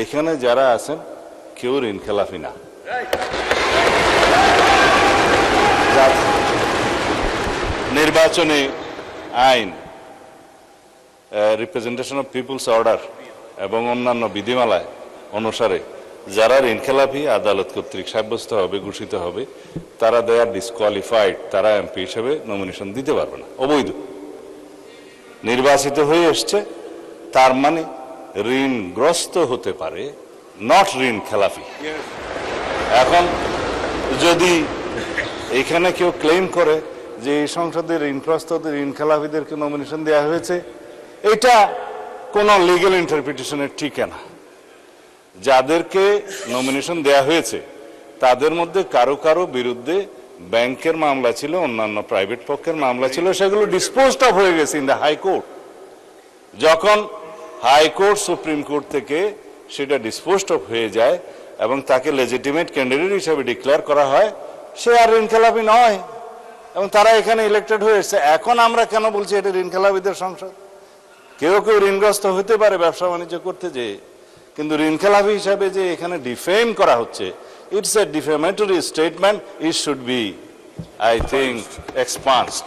এখানে যারা আছেন কেউ ঋণ খেলাফি না। নির্বাচনী আইন, রিপ্রেজেন্টেশন অফ পিপুলস অর্ডার এবং অন্যান্য বিধিমালায় অনুসারে যারা ঋণ খেলাফি আদালত কর্তৃক সাব্যস্ত হবে, ঘোষিত হবে, তারা দে আর ডিসকোয়ালিফাইড, তারা এমপি হিসেবে নমিনেশন দিতে পারবে না, অবৈধ। নির্বাচিত হয়ে এসছে তার মানে ঋণগ্রস্ত হতে পারে, নট ঋণ খেলাফি। এখন যদি এখানে কেউ ক্লেম করে যে এই সংসদে ঋণগ্রস্তদের, ঋণ খেলাফিদেরকে নমিনেশন দেওয়া হয়েছে, এটা কোনো লিগ্যাল ইন্টারপ্রিটেশনের ঠিকানা। যাদেরকে নমিনেশন দেয়া হয়েছে তাদের মধ্যে কারো কারো বিরুদ্ধে ব্যাংকের মামলা ছিল, অন্যান্য প্রাইভেট পক্ষের মামলা ছিল, সেগুলো ডিসপোজড অফ হয়ে গেছে ইন দ্য হাইকোর্ট। যখন হাইকোর্ট সুপ্রিম কোর্ট থেকে সেটা ডিসপোজড অফ হয়ে যায় এবং তাকে লেজিটিমেট ক্যান্ডিডেট হিসেবে ডিক্লেয়ার করা হয়, সে আর ঋণ খেলাপি নয় এবং তারা এখানে ইলেক্টেড হয়ে এসেছে। এখন আমরা কেন বলছি এটা ঋণ খেলাপিদের সংসদ? কেউ কেউ ঋণগ্রস্ত হতে পারে ব্যবসা বাণিজ্য করতে যেয়ে, কিন্তু ঋণ খেলাপি হিসাবে যে এখানে ডিফেম করা হচ্ছে, it's a defamatory statement, it should be, I think, এক্সপান্সড।